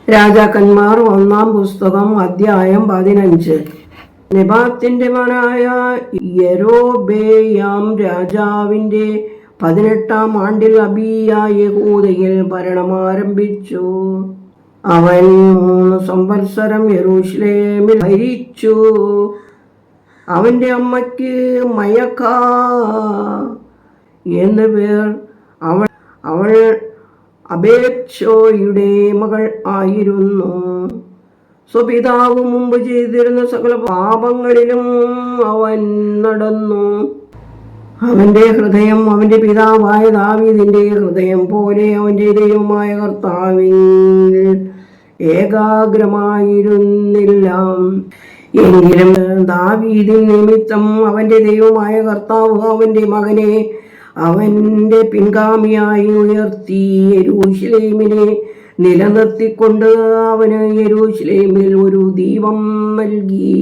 രാജാക്കന്മാർ 1-ാം പുസ്തകം അധ്യായം 15. നെബാത്തിന്റെ മകനായ യൊരോബെയാം രാജാവിന്റെ 18-ാം ആണ്ടിൽ അബീയാ യഹൂദയിൽ ഭരണമാരംഭിച്ചു. അവൻ 3 സംവത്സരം യെരൂശലേമിൽ ഭരിച്ചു. അവന്റെ അമ്മയ്ക്ക് മയഖാ എന്നു പേർ. അവൾ അബേദ്ശോയുടെ മകൾ ആയിരുന്നു. സ്വപിതാവ് മുമ്പ് ചെയ്തിരുന്ന സകല പാപങ്ങളിലും അവൻ നടന്നു. അവന്റെ ഹൃദയം അവന്റെ പിതാവായ ദാവീദിന്റെ ഹൃദയം പോലെ അവന്റെ ദൈവമായ കർത്താവിൽ ഏകാഗ്രമായിരുന്നില്ല. എങ്കിലും ദാവീദിൻ നിമിത്തം അവന്റെ ദൈവമായ കർത്താവ് അവന്റെ മകനെ അവന്റെ പിൻഗാമിയായി ഉയർത്തി. യെരൂശലേമിനെ നിലനിർത്തിക്കൊണ്ട് അവന് യെരൂശലേമിൽ ഒരു ദീപം നൽകി.